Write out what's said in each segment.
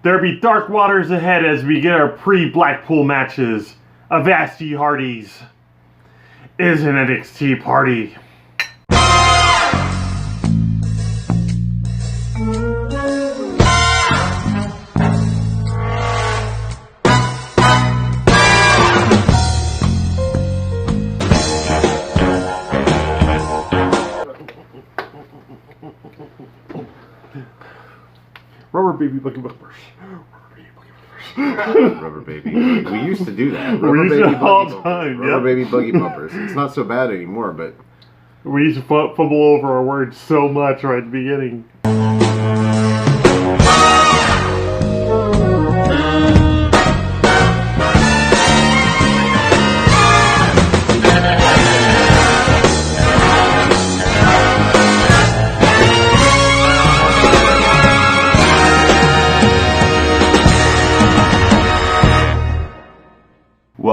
There be dark waters ahead as we get our pre-Blackpool matches. Avast ye hearties. Is an NXT party. Rubber baby buggy bumpers. Rubber baby. We used to do that. We used to all the time. Rubber baby buggy bumpers. It's not so bad anymore, but we used to fumble over our words so much right at the beginning.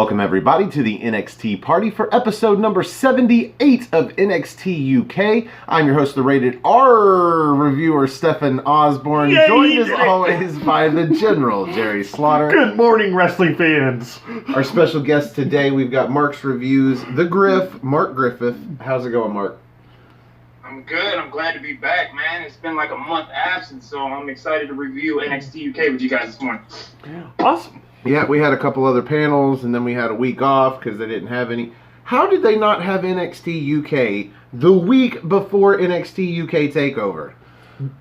welcome everybody to the NXT party for episode number 78 of NXT UK. I'm your host, the Rated R reviewer, Stefan Osborne, joined as always by the General, Jerry Slaughter. Good morning, wrestling fans. Our special guest today, we've got Mark's Reviews, the Mark Griffith. How's it going, Mark? I'm good. I'm glad to be back, man. It's been like a month absent, so I'm excited to review NXT UK with you guys this morning. Awesome. Yeah, we had a couple other panels, and then we had a week off because they didn't have any. How did they not have NXT UK the week before NXT UK TakeOver?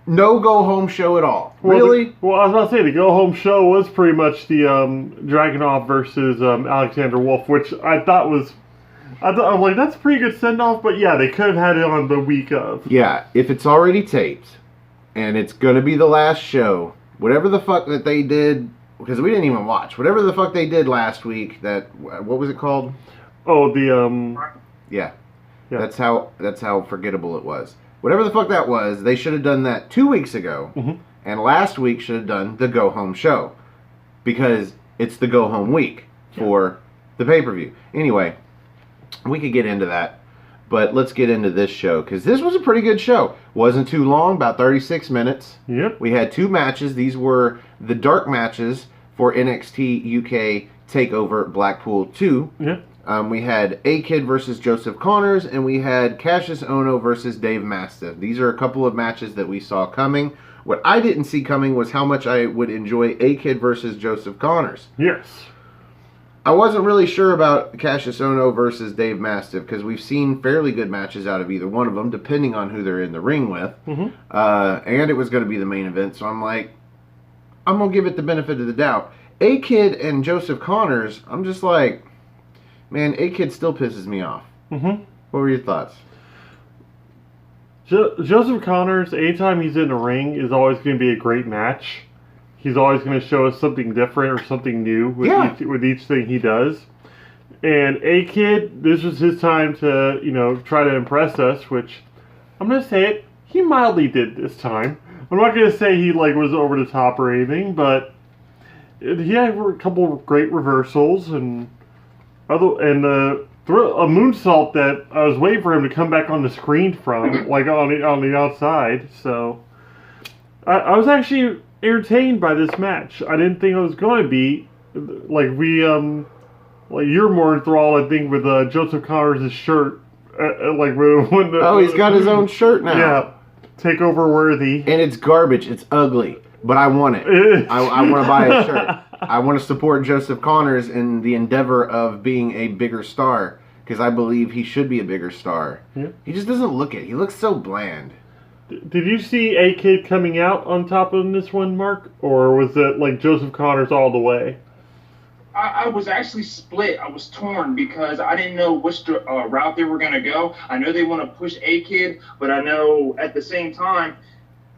No go-home show at all. Well, really? I was about to say, the go-home show was pretty much the Dragunov versus Alexander Wolf, which I thought was... I'm like, that's a pretty good send-off, but yeah, they could have had it on the week of. Yeah, if it's already taped, and it's going to be the last show, whatever the fuck that they did... Because we didn't even watch. Whatever the fuck they did last week, what was it called? Oh, the, Yeah. That's how forgettable it was. Whatever the fuck that was, they should have done that 2 weeks ago. Mm-hmm. And last week should have done the go-home show. Because it's the go-home week for the pay-per-view. Anyway, we could get into that. But let's get into this show, because this was a pretty good show. Wasn't too long, about 36 minutes. Yep. We had two matches. These were the dark matches for NXT UK TakeOver Blackpool 2. Yep. We had A-Kid versus Joseph Connors, and we had Cassius Ohno versus Dave Mastiff. These are a couple of matches that we saw coming. What I didn't see coming was how much I would enjoy A-Kid versus Joseph Connors. Yes. I wasn't really sure about Cassius Ohno versus Dave Mastiff, because we've seen fairly good matches out of either one of them, depending on who they're in the ring with. Mm-hmm. And it was going to be the main event, so I'm like, I'm going to give it the benefit of the doubt. A-Kid and Joseph Connors, I'm just like, man, A-Kid still pisses me off. Mm-hmm. What were your thoughts? Joseph Connors, anytime he's in the ring, is always going to be a great match. He's always going to show us something different or something new with each thing he does. And A-Kid, this was his time to, try to impress us, which, I'm going to say it, he mildly did this time. I'm not going to say he was over the top or anything, but he had a couple of great reversals and a moonsault that I was waiting for him to come back on the screen from, on the outside. So I was actually entertained by this match. I didn't think it was going to be you're more enthralled, I think, with Joseph Connors' shirt. He's got his own shirt now. Yeah. Takeover worthy. And it's garbage. It's ugly. But I want it. I want to buy a shirt. I want to support Joseph Connors in the endeavor of being a bigger star. Because I believe he should be a bigger star. Yeah. He just doesn't look it. He looks so bland. Did you see A-Kid coming out on top of this one, Mark? Or was it Joseph Connors all the way? I was actually split. I was torn because I didn't know which route they were going to go. I know they want to push A-Kid, but I know at the same time,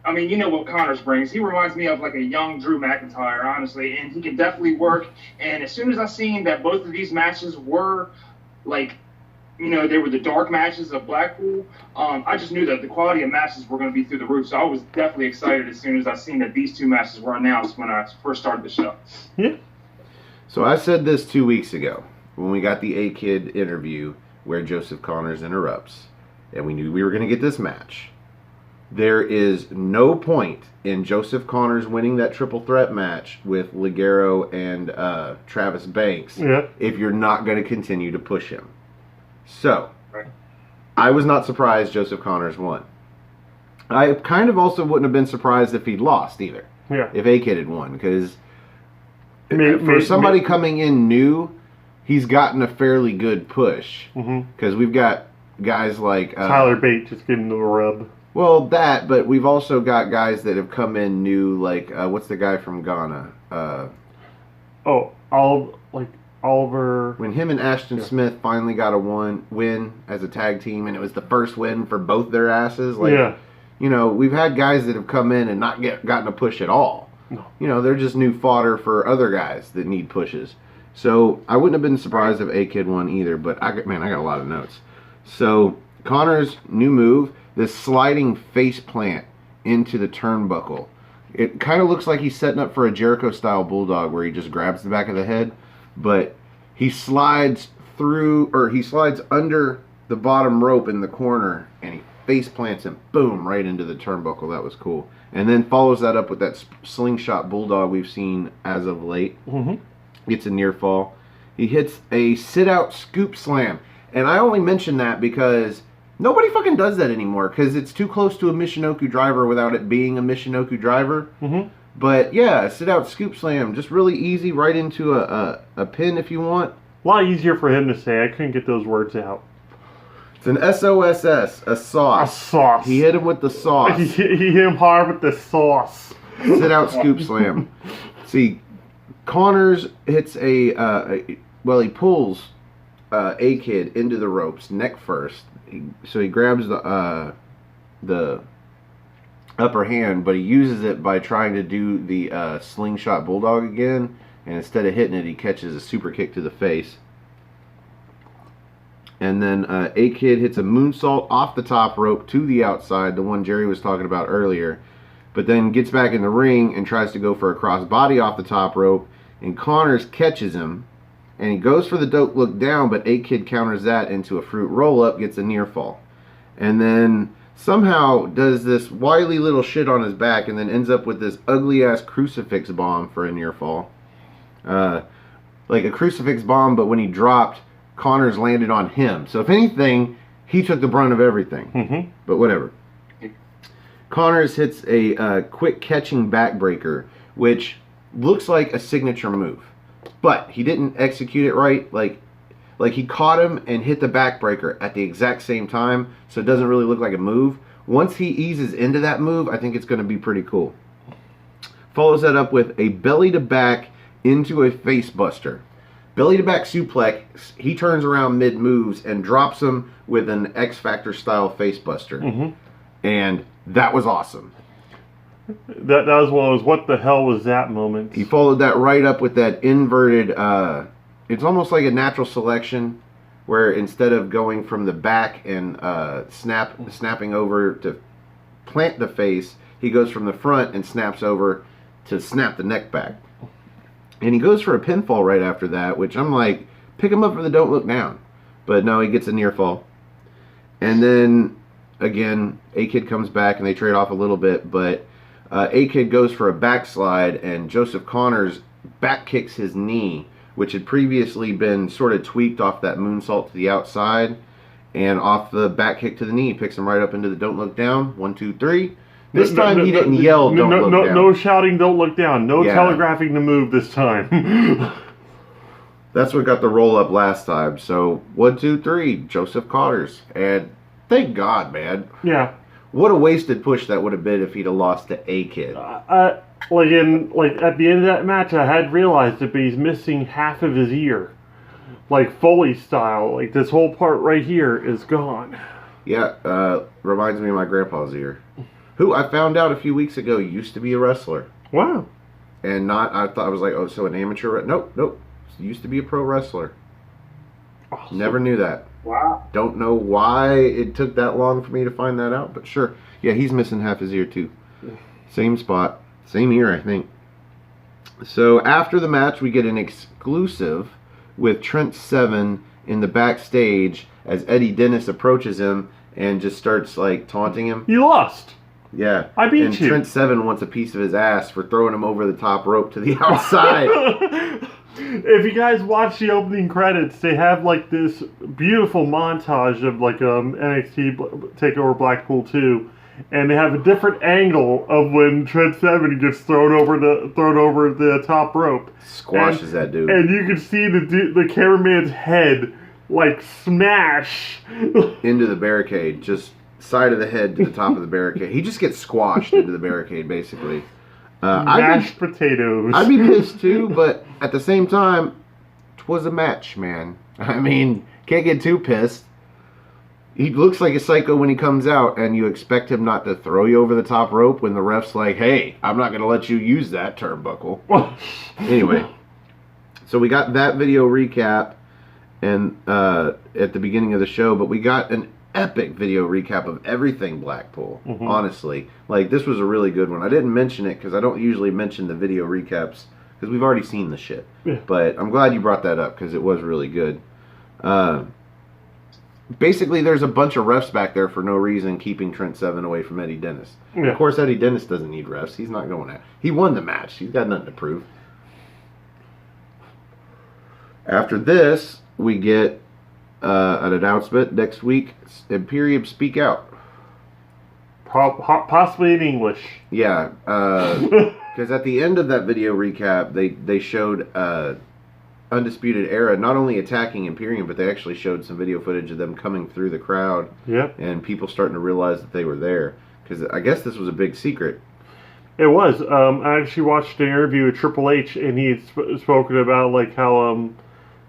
I mean, you know what Connors brings. He reminds me of a young Drew McIntyre, honestly, and he can definitely work. And as soon as I seen that both of these matches were they were the dark matches of Blackpool, I just knew that the quality of matches were going to be through the roof. So I was definitely excited as soon as I seen that these two matches were announced when I first started the show. Yeah. So I said this 2 weeks ago when we got the A-Kid interview where Joseph Connors interrupts, and we knew we were going to get this match. there is no point in Joseph Connors winning that triple threat match with Ligero and Travis Banks if you're not going to continue to push him. So, I was not surprised Joseph Connors won. I kind of also wouldn't have been surprised if he'd lost either. Yeah. If A-Kid had won, because for somebody coming in new, he's gotten a fairly good push. Because we've got guys like Tyler Bate just getting the rub. Well, that, but we've also got guys that have come in new, like what's the guy from Ghana? Oliver. When him and Ashton Smith finally got a win as a tag team, and it was the first win for both their asses. You know, we've had guys that have come in and not gotten a push at all. No. You know, they're just new fodder for other guys that need pushes. So I wouldn't have been surprised if A-Kid won either, but I got a lot of notes. So Connor's new move, this sliding face plant into the turnbuckle. It kind of looks like he's setting up for a Jericho-style bulldog where he just grabs the back of the head, but he slides under the bottom rope in the corner, and he face plants him, boom, right into the turnbuckle. That was cool. And then follows that up with that slingshot bulldog we've seen as of late. Gets a near fall. He hits a sit-out scoop slam. And I only mention that because nobody fucking does that anymore, because it's too close to a Michinoku driver without it being a Michinoku driver. But yeah, sit-out scoop slam, just really easy, right into a pin if you want. A lot easier for him to say. I couldn't get those words out. It's an SOSS, a sauce. A sauce. He hit him with the sauce. He hit him hard with the sauce. Sit-out scoop slam. See, Connors hits he pulls A-Kid into the ropes, neck first. So he grabs the upper hand, but he uses it by trying to do the slingshot bulldog again, and instead of hitting it, he catches a super kick to the face. And then A-Kid hits a moonsault off the top rope to the outside, the one Jerry was talking about earlier, but then gets back in the ring and tries to go for a crossbody off the top rope, and Connors catches him, and he goes for the don't look down, but A-Kid counters that into a fruit roll-up, gets a near fall. And then somehow does this wily little shit on his back, and then ends up with this ugly-ass crucifix bomb for a near fall. Like a crucifix bomb, but when he dropped, Connors landed on him. So if anything, he took the brunt of everything. But whatever. Connors hits a quick catching backbreaker, which looks like a signature move. But he didn't execute it right. Like he caught him and hit the backbreaker at the exact same time, so it doesn't really look like a move. Once he eases into that move, I think it's going to be pretty cool. Follows that up with a belly-to-back into a face buster. Belly-to-back suplex, he turns around mid-moves and drops him with an X-Factor style face buster. And that was awesome. That was one of those what the hell was that moment. He followed that right up with that inverted, it's almost like a natural selection, where instead of going from the back and snapping over to plant the face, he goes from the front and snaps over to snap the neck back. And he goes for a pinfall right after that, which I'm like, pick him up for the don't look down. But no, he gets a near fall. And then, again, A-Kid comes back and they trade off a little bit, but A-Kid goes for a backslide, and Joseph Connors back kicks his knee, which had previously been sort of tweaked off that moonsault to the outside, and off the back kick to the knee, picks him right up into the don't look down. 1, 2, 3. This time he didn't yell, don't look down. No shouting, don't look down. No telegraphing the move this time. That's what got the roll up last time. So, 1, 2, 3, Joseph Connors. And thank God, man. Yeah. What a wasted push that would have been if he'd have lost to A-Kid. At the end of that match, I had realized it, but he's missing half of his ear. Like Foley style. Like this whole part right here is gone. Yeah, reminds me of my grandpa's ear. Who I found out a few weeks ago used to be a wrestler. Wow. And I was like, oh, so an amateur? Nope. Used to be a pro wrestler. Awesome. Never knew that. Wow. Don't know why it took that long for me to find that out, but sure. Yeah, he's missing half his ear too. Same spot. Same ear, I think. So after the match, we get an exclusive with Trent Seven in the backstage as Eddie Dennis approaches him and just starts like taunting him. You lost. Yeah. I beat and you. Trent Seven wants a piece of his ass for throwing him over the top rope to the outside. If you guys watch the opening credits, they have like this beautiful montage of like NXT TakeOver Blackpool 2, and they have a different angle of when Trent Seven gets thrown over the top rope. Squashes that dude. And you can see the cameraman's head like smash into the barricade, just side of the head to the top of the barricade. He just gets squashed into the barricade, basically. Mashed potatoes. I'd be pissed too, but at the same time, 'twas a match, man. I mean, can't get too pissed. He looks like a psycho when he comes out, and you expect him not to throw you over the top rope when the ref's like, hey, I'm not going to let you use that turnbuckle. Anyway, so we got that video recap and at the beginning of the show, but we got an epic video recap of everything Blackpool, honestly. Like, this was a really good one. I didn't mention it because I don't usually mention the video recaps because we've already seen the shit. Yeah. But I'm glad you brought that up because it was really good. Basically, there's a bunch of refs back there for no reason keeping Trent Seven away from Eddie Dennis. Yeah. Of course, Eddie Dennis doesn't need refs. He's not going at. He won the match. He's got nothing to prove. After this, we get an announcement next week. Imperium Speak Out. Possibly in English. Yeah, because at the end of that video recap, they showed Undisputed Era not only attacking Imperium, but they actually showed some video footage of them coming through the crowd. Yep. And people starting to realize that they were there. Because I guess this was a big secret. It was. I actually watched an interview with Triple H, and he had spoken about like how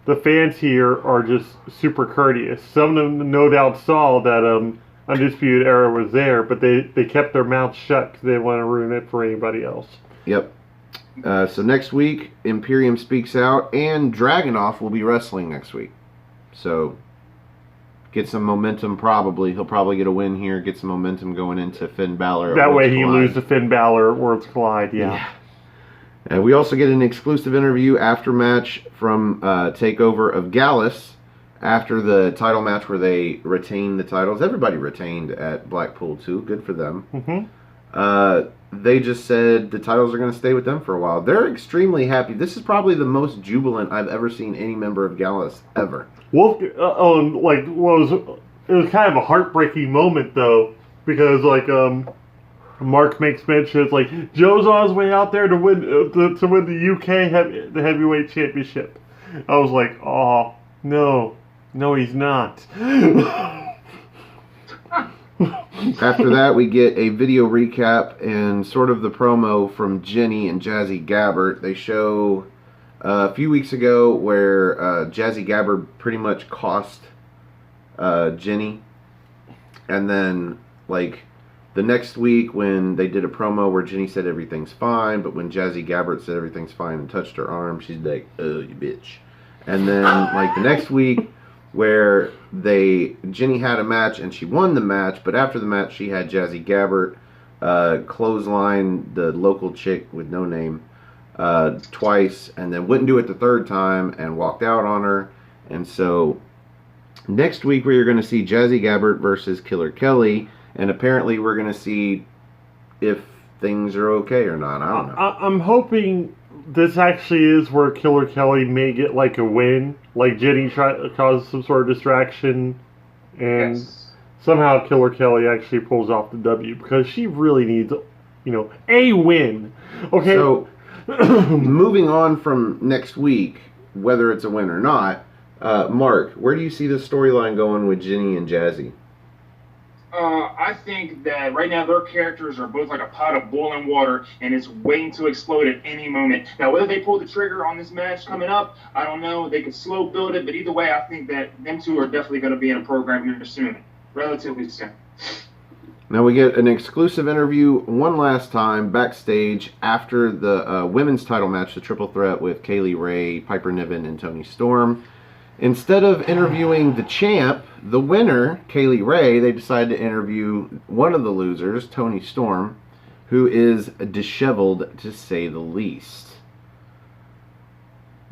the fans here are just super courteous. Some of them no doubt saw that Undisputed Era was there, but they kept their mouths shut because they didn't want to ruin it for anybody else. Yep. So next week, Imperium Speaks Out, and Dragunov will be wrestling next week. So get some momentum probably. He'll probably get a win here, get some momentum going into Finn Balor. That way he loses to Finn Balor at Worlds Collide, yeah. And we also get an exclusive interview after match from TakeOver of Gallus after the title match where they retained the titles. Everybody retained at Blackpool too. Good for them. Mm-hmm. They just said the titles are going to stay with them for a while. They're extremely happy. This is probably the most jubilant I've ever seen any member of Gallus ever. Wolf, it was kind of a heartbreaking moment though, because like Mark makes mention, it's like Joe's on his way out there to win the UK the heavyweight championship. I was like, oh no, he's not. After that, we get a video recap and sort of the promo from Jenny and Jazzy Gabbert. They show a few weeks ago where Jazzy Gabbert pretty much cost Jenny, and then like the next week when they did a promo where Jenny said everything's fine, but when Jazzy Gabbert said everything's fine and touched her arm, she's like, oh, you bitch. And then like the next week where Jenny had a match and she won the match, but after the match she had Jazzy Gabbert clothesline the local chick with no name twice, and then wouldn't do it the third time and walked out on her. And so next week we're going to see Jazzy Gabbert versus Killer Kelly, and apparently we're going to see if things are okay or not. I don't know. I'm hoping this actually is where Killer Kelly may get like a win, like Jenny causes some sort of distraction, and somehow Killer Kelly actually pulls off the W, because she really needs, a win. Okay. So moving on from next week, whether it's a win or not, Mark, where do you see the storyline going with Jenny and Jazzy? I think that right now their characters are both like a pot of boiling water, and it's waiting to explode at any moment. Now, whether they pull the trigger on this match coming up, I don't know. They could slow build it, but either way, I think that them two are definitely going to be in a program here soon, relatively soon. Now we get an exclusive interview one last time backstage after the women's title match, the triple threat with Kaylee Ray, Piper Niven, and Toni Storm. Instead of interviewing the champ, the winner, Kaylee Ray, they decided to interview one of the losers, Toni Storm, who is disheveled to say the least.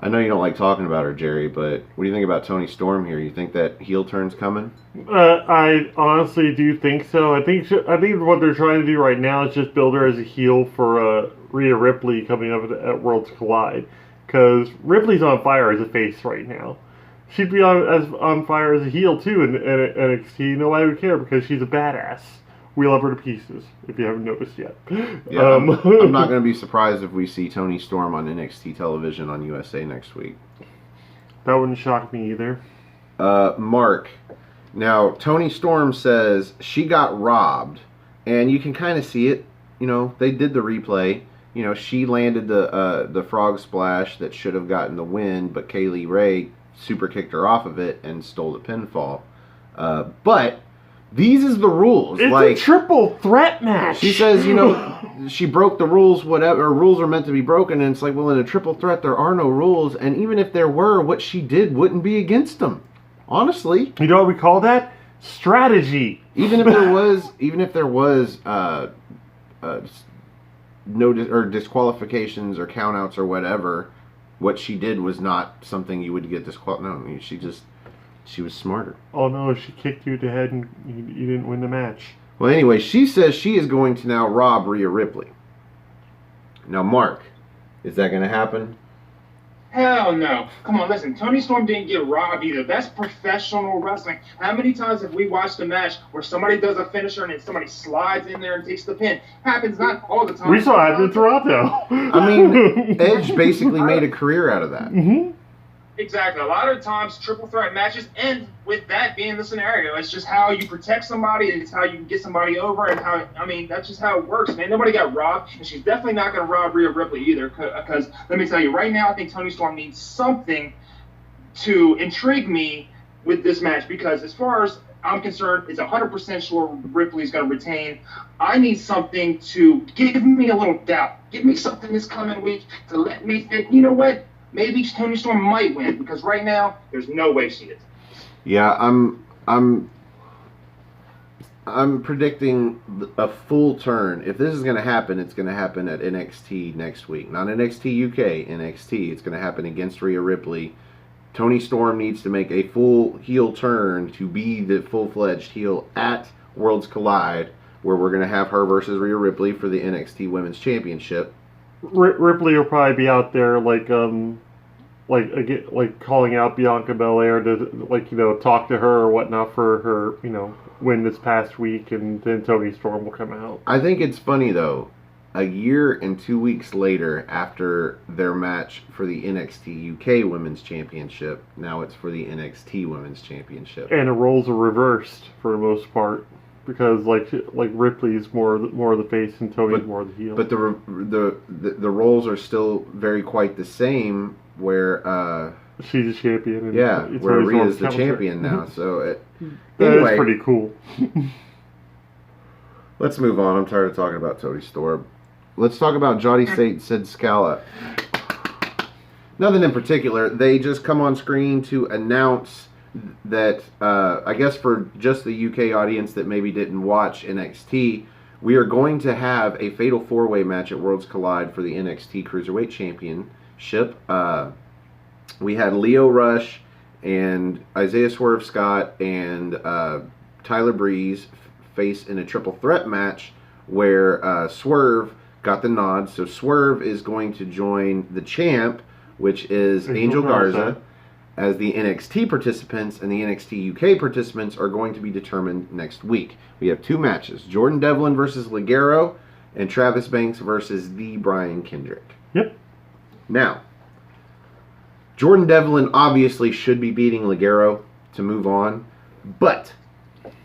I know you don't like talking about her, Jerry, but what do you think about Toni Storm here? You think that heel turn's coming? I honestly do think so. I think what they're trying to do right now is just build her as a heel for Rhea Ripley coming up at Worlds Collide, because Ripley's on fire as a face right now. She'd be on fire as a heel too in NXT. Nobody would care because she's a badass. We love her to pieces, if you haven't noticed yet. Yeah, I'm not going to be surprised if we see Toni Storm on NXT television on USA next week. That wouldn't shock me either. Mark, now Toni Storm says she got robbed, and you can kind of see it. You know, they did the replay. You know, she landed the frog splash that should have gotten the win, but Kaylee Ray super kicked her off of it and stole the pinfall. But these is the rules. It's like, a triple threat match. She says, you know, she broke the rules, whatever. Rules are meant to be broken. And it's like, well, in a triple threat, there are no rules. And even if there were, what she did wouldn't be against them. Honestly. You know what we call that? Strategy. Even if there was no disqualifications or countouts or whatever, what she did was not something you would get disqualified. No, I mean, she was smarter. Oh no, she kicked you to the head and you didn't win the match. Well, anyway, she says she is going to now rob Rhea Ripley. Now, Mark, is that going to happen? Hell no. Come on, listen. Toni Storm didn't get robbed either. That's professional wrestling. How many times have we watched a match where somebody does a finisher and then somebody slides in there and takes the pin? Happens not all the time. We saw it in Toronto. I mean, Edge basically made a career out of that. Mm-hmm. Exactly. A lot of times, triple threat matches end with that being the scenario. It's just how you protect somebody. It's how you can get somebody over, and that's just how it works, man. Nobody got robbed, and she's definitely not going to rob Rhea Ripley either. Because let me tell you, right now, I think Toni Storm needs something to intrigue me with this match. Because as far as I'm concerned, it's 100% sure Ripley's going to retain. I need something to give me a little doubt. Give me something this coming week to let me think, you know what? Maybe Toni Storm might win, because right now there's no way she is. Yeah, I'm predicting a full turn. If this is going to happen, it's going to happen at NXT next week. Not NXT UK, NXT. It's going to happen against Rhea Ripley. Toni Storm needs to make a full heel turn to be the full-fledged heel at Worlds Collide, where we're going to have her versus Rhea Ripley for the NXT Women's Championship. Ripley will probably be out there like calling out Bianca Belair to talk to her or whatnot for her win this past week, and then Toni Storm will come out. I think it's funny though. A year and 2 weeks later, after their match for the NXT UK Women's Championship, now it's for the NXT Women's Championship, and the roles are reversed for the most part. Because like Ripley's more of the face and Toni's more of the heel. But the roles are still very quite the same. Where she's a champion. And where Rhea's the champion now. So anyway, that's pretty cool. Let's move on. I'm tired of talking about Toni Storm. Let's talk about Johnny Sid Scala. Nothing in particular. They just come on screen to announce that, I guess for just the UK audience that maybe didn't watch NXT, we are going to have a Fatal 4-Way match at Worlds Collide for the NXT Cruiserweight Championship. We had Lio Rush and Isaiah Swerve Scott and Tyler Breeze face in a triple threat match where Swerve got the nod. So Swerve is going to join the champ, which is Angel Garza, as the NXT participants, and the NXT UK participants are going to be determined next week. We have two matches, Jordan Devlin versus Ligero, and Travis Banks versus the Brian Kendrick. Yep. Now, Jordan Devlin obviously should be beating Ligero to move on, but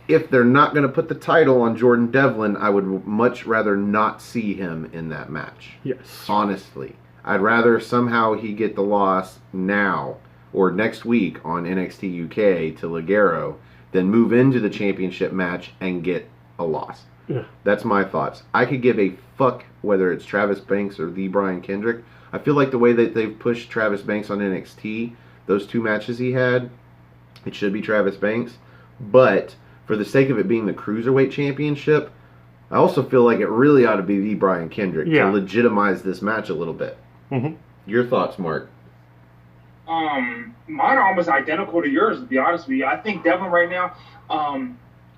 if they're not going to put the title on Jordan Devlin, I would much rather not see him in that match. Yes. Honestly. I'd rather somehow he get the loss now or next week on NXT UK to Ligero than move into the championship match and get a loss. Yeah. That's my thoughts. I could give a fuck whether it's Travis Banks or the Brian Kendrick. I feel like the way that they've pushed Travis Banks on NXT, those two matches he had, it should be Travis Banks. But for the sake of it being the Cruiserweight Championship, I also feel like it really ought to be the Brian Kendrick to legitimize this match a little bit. Mm-hmm. Your thoughts, Mark? Mine are almost identical to yours, to be honest with you. I think Devlin right now,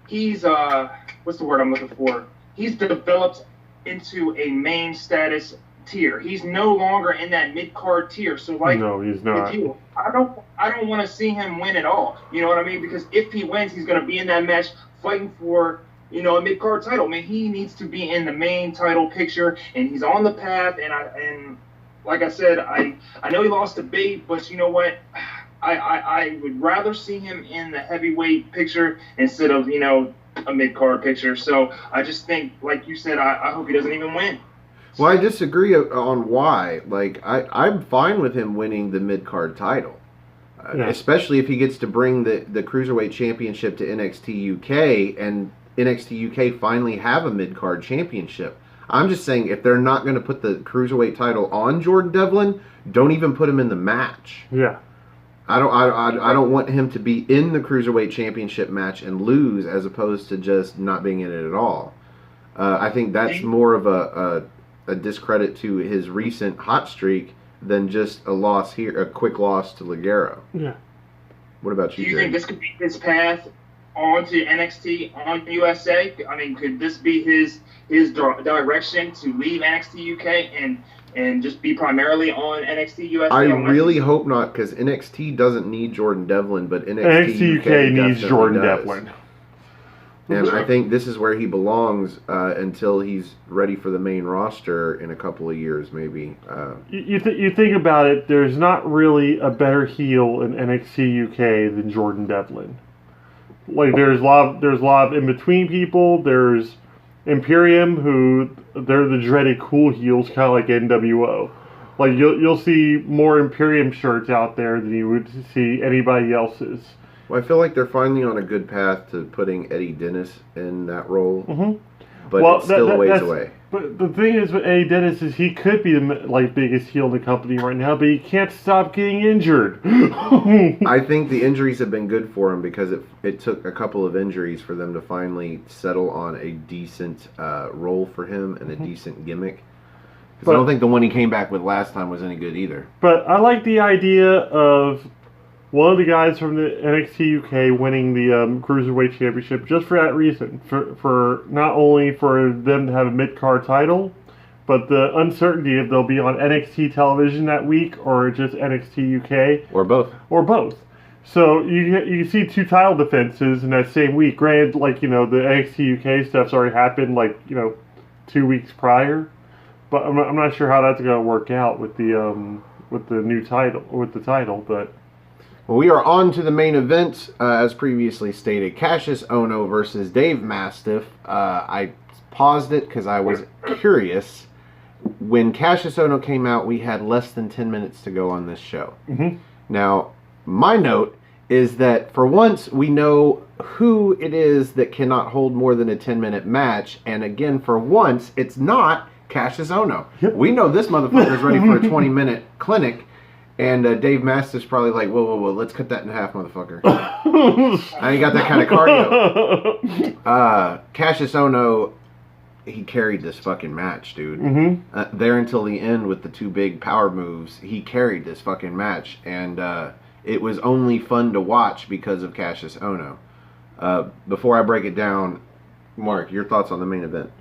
he's what's the word I'm looking for? He's developed into a main status tier. He's no longer in that mid card tier. So like, no, he's not. You, I don't want to see him win at all. You know what I mean? Because if he wins, he's gonna be in that match fighting for, you know, a mid card title. Man, he needs to be in the main title picture, and he's on the path. And like I said, I know he lost to Bate, but you know what? I would rather see him in the heavyweight picture instead of, you know, a mid-card picture. So I just think, like you said, I hope he doesn't even win. Well, I disagree on why. Like, I'm fine with him winning the mid-card title. Yeah. Especially if he gets to bring the Cruiserweight Championship to NXT UK, and NXT UK finally have a mid-card championship. I'm just saying, if they're not going to put the Cruiserweight title on Jordan Devlin, don't even put him in the match. Yeah. I don't want him to be in the Cruiserweight Championship match and lose, as opposed to just not being in it at all. I think that's more of a discredit to his recent hot streak than just a loss here, a quick loss to Ligero. Yeah. What about you? Do you think this could be his path on to NXT on USA? I mean, could this be his direction to leave NXT UK and just be primarily on NXT USA? I really hope not, because NXT doesn't need Jordan Devlin, but NXT UK needs Jordan Devlin. And I think this is where he belongs until he's ready for the main roster in a couple of years, maybe. You think about it, there's not really a better heel in NXT UK than Jordan Devlin. Like, there's a lot of in-between people. There's Imperium, who they're the dreaded cool heels, kind of like NWO. Like, you'll see more Imperium shirts out there than you would see anybody else's. Well, I feel like they're finally on a good path to putting Eddie Dennis in that role, but it's still a ways away. But the thing is with Eddie Dennis is he could be the biggest heel in the company right now, but he can't stop getting injured. I think the injuries have been good for him, because it took a couple of injuries for them to finally settle on a decent role for him and a decent gimmick. Because I don't think the one he came back with last time was any good either. But I like the idea of one of the guys from the NXT UK winning the Cruiserweight Championship just for that reason. For not only for them to have a mid-card title, but the uncertainty if they'll be on NXT television that week or just NXT UK. Or both. Or both. So you see two title defenses in that same week. Granted, like, you know, the NXT UK stuff's already happened, like, you know, 2 weeks prior. But I'm not sure how that's going to work out with the new title, with the title, but... Well, we are on to the main event, as previously stated. Cassius Ohno versus Dave Mastiff. I paused it because I was curious. When Cassius Ohno came out, we had less than 10 minutes to go on this show. Now, my note is that for once, we know who it is that cannot hold more than a 10-minute match. And again, for once, it's not Cassius Ohno. We know this motherfucker's ready for a 20-minute clinic. And Dave Mastiff's probably like, whoa, let's cut that in half, motherfucker. I ain't got that kind of cardio. Cassius Ohno, he carried this fucking match, dude. There until the end with the two big power moves, he carried this fucking match. And it was only fun to watch because of Cassius Ohno. Before I break it down, Mark, your thoughts on the main event?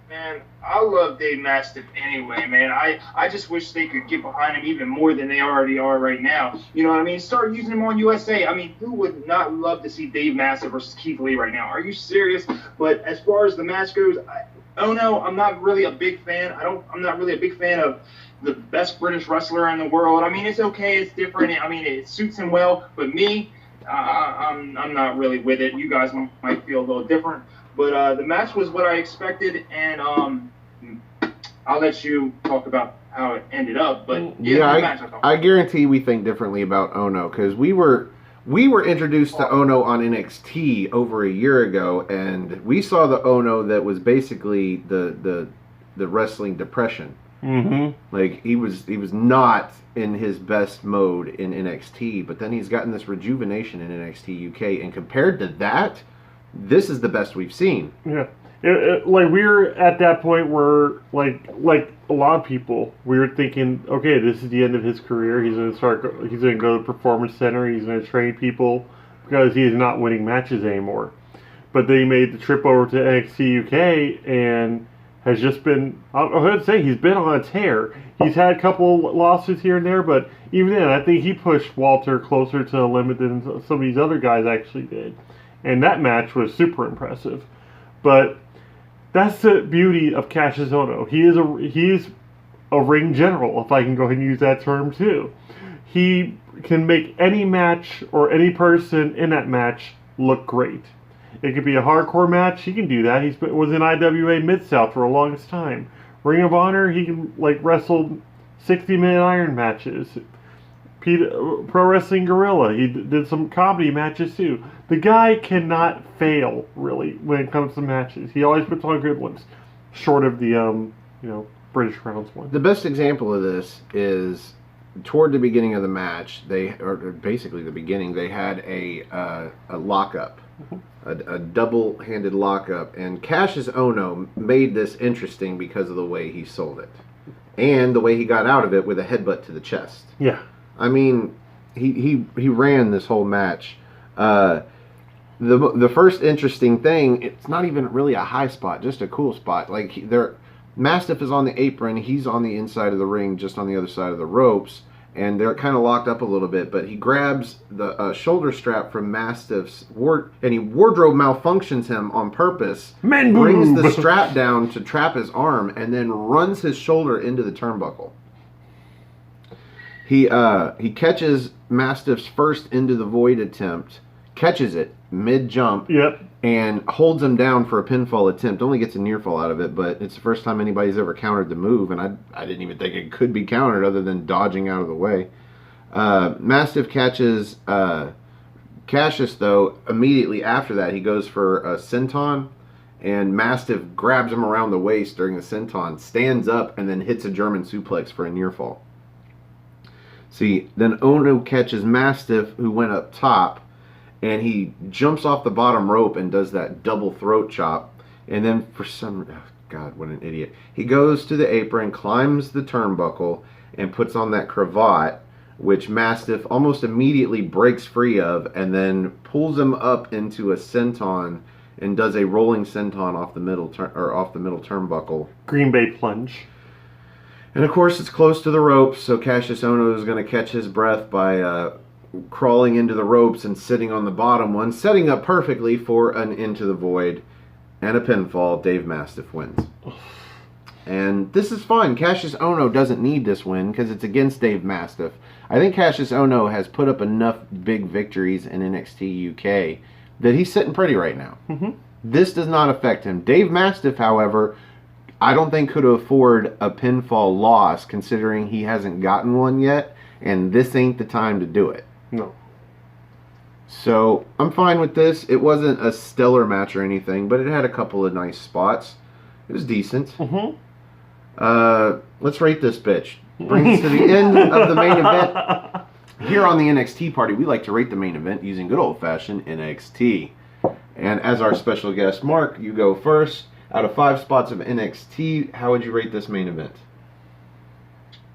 Man, I love Dave Mastiff anyway, man. I just wish they could get behind him even more than they already are right now. You know what I mean? Start using him on USA. I mean, who would not love to see Dave Mastiff versus Keith Lee right now? Are you serious? But as far as the match goes, I'm not really a big fan. I'm not really a big fan of the best British wrestler in the world. I mean, it's okay. It's different. I mean, it suits him well. But me, I'm not really with it. You guys might feel a little different. But the match was what I expected, and I'll let you talk about how it ended up. But I guarantee we think differently about Ohno, because we were introduced to Ohno on NXT over a year ago, and we saw the Ohno that was basically the wrestling depression. Like, he was not in his best mode in NXT, but then he's gotten this rejuvenation in NXT UK, and compared to that, this is the best we've seen. Yeah. Like we were at that point where, like a lot of people, we were thinking, okay, this is the end of his career. He's gonna start. He's gonna go to the performance center. He's gonna train people because he is not winning matches anymore. But then he made the trip over to NXT UK and has just been. I don't know how to say. He's been on a tear. He's had a couple losses here and there, but even then, I think he pushed Walter closer to the limit than some of these other guys actually did. And that match was super impressive. But that's the beauty of Cassius Ohno. He is a ring general, if I can go ahead and use that term too. He can make any match or any person in that match look great. It could be a hardcore match. He can do that. Was in IWA Mid-South for the longest time. Ring of Honor, he can wrestle 60-minute iron matches. Pro Wrestling Guerrilla, he did some comedy matches too. The guy cannot fail, really, when it comes to matches. He always puts on good ones, short of the British Crowns one. The best example of this is toward the beginning of the match. They had a lockup, a double-handed lockup, and Cassius Ohno made this interesting because of the way he sold it, and the way he got out of it with a headbutt to the chest. Yeah. I mean, he ran this whole match. The first interesting thing, it's not even really a high spot, just a cool spot. Mastiff is on the apron, he's on the inside of the ring, just on the other side of the ropes, and they're kind of locked up a little bit. But he grabs the shoulder strap from Mastiff's and he wardrobe malfunctions him on purpose. Brings the strap down to trap his arm, and then runs his shoulder into the turnbuckle. He catches Mastiff's first into the void attempt, catches it mid-jump, yep, and holds him down for a pinfall attempt. Only gets a near fall out of it, but it's the first time anybody's ever countered the move, and I didn't even think it could be countered other than dodging out of the way. Mastiff catches Cassius, though. Immediately after that, he goes for a senton, and Mastiff grabs him around the waist during the senton, stands up, and then hits a German suplex for a near fall. See, then Ohno catches Mastiff, who went up top, and he jumps off the bottom rope and does that double throat chop. And then God, what an idiot. He goes to the apron, climbs the turnbuckle, and puts on that cravat, which Mastiff almost immediately breaks free of, and then pulls him up into a senton and does a rolling senton off the middle turnbuckle. Green Bay plunge. And of course, it's close to the ropes, so Cassius Ohno is going to catch his breath by crawling into the ropes and sitting on the bottom one, setting up perfectly for an Into the Void and a pinfall. Dave Mastiff wins. And this is fun. Cassius Ohno doesn't need this win because it's against Dave Mastiff. I think Cassius Ohno has put up enough big victories in NXT UK that he's sitting pretty right now. Mm-hmm. This does not affect him. Dave Mastiff, however, I don't think could afford a pinfall loss considering he hasn't gotten one yet, and this ain't the time to do it. No. So, I'm fine with this. It wasn't a stellar match or anything, but it had a couple of nice spots. It was decent. Mm-hmm. Let's rate this bitch. Brings us to the end of the main event. Here on the NXT party, we like to rate the main event using good old-fashioned NXT. And as our special guest, Mark, you go first. Out of 5 spots of NXT, how would you rate this main event?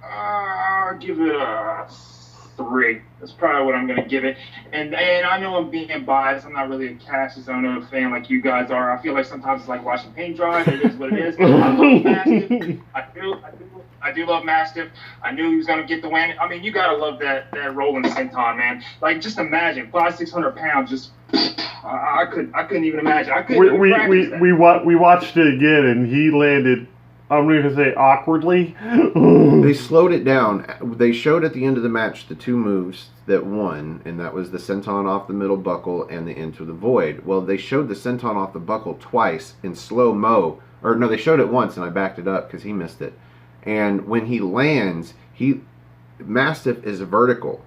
I'll give it a 3. That's probably what I'm going to give it. And I know I'm being biased. I'm not really a Cassius Ohno fan like you guys are. I feel like sometimes it's like watching paint dry. It is what it is. I love Mastiff. I do love Mastiff. I knew he was going to get the win. I mean, you got to love that rolling senton, man. Like, just imagine 500-600 pounds just... I couldn't even imagine. I couldn't we watched it again, and he landed, I'm going to say, awkwardly. They slowed it down. They showed at the end of the match the 2 moves that won, and that was the senton off the middle buckle and the Into the Void. Well, they showed the senton off the buckle twice in slow-mo. Or, no, they showed it once, and I backed it up because he missed it. And when he lands, Mastiff is vertical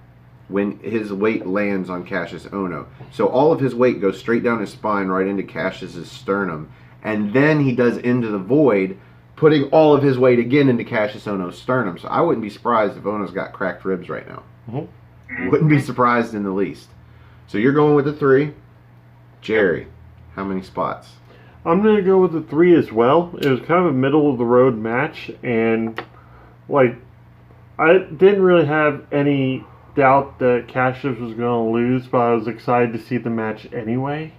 when his weight lands on Cassius Ohno. So all of his weight goes straight down his spine right into Cassius's sternum. And then he does Into the Void, putting all of his weight again into Cassius Ohno's sternum. So I wouldn't be surprised if Ohno's got cracked ribs right now. Mm-hmm. Wouldn't be surprised in the least. So you're going with a 3. Jerry, how many spots? I'm going to go with the 3 as well. It was kind of a middle of the road match, and like I didn't really have any doubt that Cassius was going to lose, but I was excited to see the match anyway.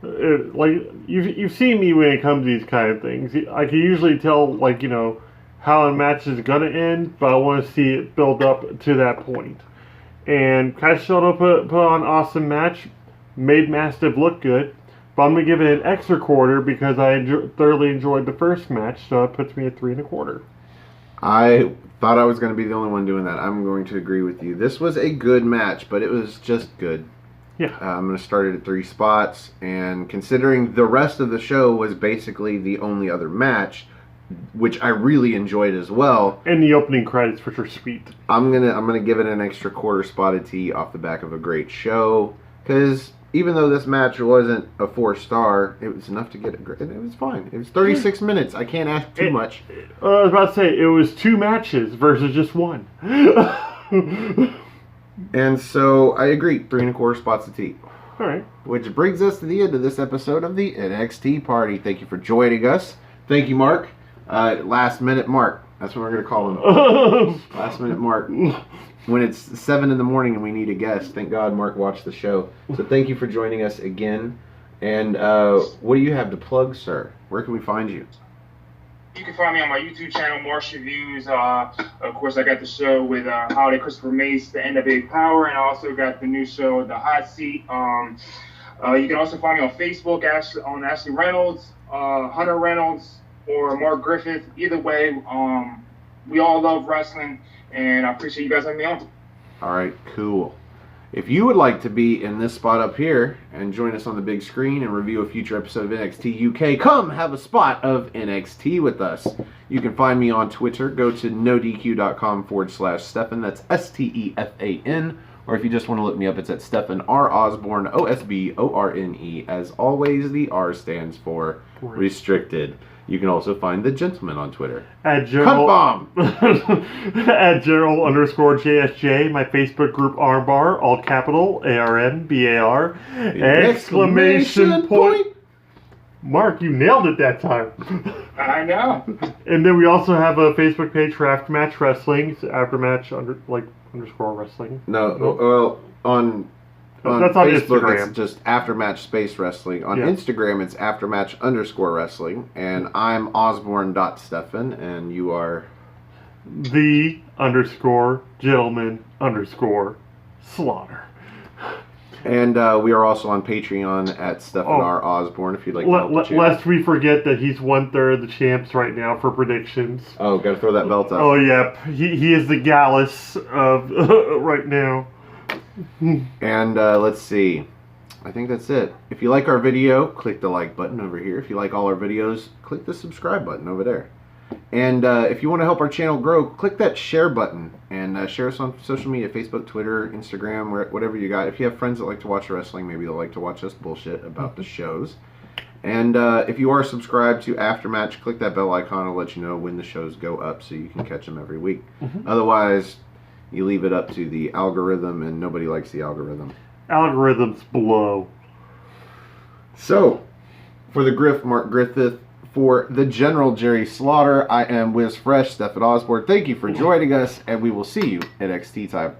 Like you've seen me when it comes to these kind of things. I can usually tell, like, you know, how a match is going to end, but I want to see it build up to that point. And Cassius showed up, put on an awesome match, made Mastiff look good. But I'm going to give it an extra quarter because I thoroughly enjoyed the first match, so it puts me at 3 1/4. I thought I was going to be the only one doing that. I'm going to agree with you. This was a good match, but it was just good. Yeah. I'm going to start it at 3 spots, and considering the rest of the show was basically the only other match, which I really enjoyed as well. And the opening credits, which are sweet. I'm gonna give it an extra quarter spotted T off the back of a great show, because even though this match wasn't a 4-star, it was enough to get it. It was fine. It was 36 minutes. I can't ask too much. I was about to say, it was 2 matches versus just 1. And so I agree, 3 1/4 spots of T. All right. Which brings us to the end of this episode of the NXT Party. Thank you for joining us. Thank you, Mark. Last minute Mark. That's what we're going to call him. Last minute Mark. When it's 7 in the morning and we need a guest. Thank God Mark watched the show. So thank you for joining us again. And what do you have to plug, sir? Where can we find you? You can find me on my YouTube channel, Marsh Reviews. Of course, I got the show with Holiday Christopher Mace, the NWA Power, and I also got the new show, The Hot Seat. You can also find me on Facebook, on Ashley Reynolds, Hunter Reynolds, or Mark Griffith. Either way, we all love wrestling, and I appreciate you guys having me on. All right, cool. If you would like to be in this spot up here and join us on the big screen and review a future episode of NXT UK, come have a spot of NXT with us. You can find me on Twitter. Go to nodq.com/Stefan. That's STEFAN. Or if you just want to look me up, it's at Stefan R. Osborne, OSBORNE. As always, the R stands for restricted. You can also find the gentleman on Twitter. At Gerald, bomb! at Gerald_JSJ, my Facebook group Armbar, all capital, ARMBAR, exclamation point. Mark, you nailed it that time. I know. And then we also have a Facebook page for Aftermatch Wrestling. It's Aftermatch underscore wrestling. No, well, on that's on Facebook, Instagram. it's just Aftermatch Space Wrestling. On Instagram, it's Aftermatch_Wrestling. And I'm Osborne.Stefan, and you are the_gentleman_slaughter. And we are also on Patreon at Stefan R. Osborne, if you'd like to help the channel. Lest we forget that he's 1/3 of the champs right now for predictions. Oh, gotta throw that belt up. Oh, yep. He is the Gallus of right now. And let's see. I think that's it. If you like our video, click the like button over here. If you like all our videos, click the subscribe button over there. And if you want to help our channel grow, click that share button and share us on social media, Facebook, Twitter, Instagram, whatever you got. If you have friends that like to watch wrestling, maybe they'll like to watch us bullshit about the shows. And if you are subscribed to Aftermatch, click that bell icon. It'll let you know when the shows go up so you can catch them every week. Otherwise, you leave it up to the algorithm, and nobody likes the algorithm. Algorithms below. So, for the Mark Griffith, for the General Jerry Slaughter, I am Wiz Fresh, Stefan Osborne. Thank you for joining us, and we will see you at NXT time.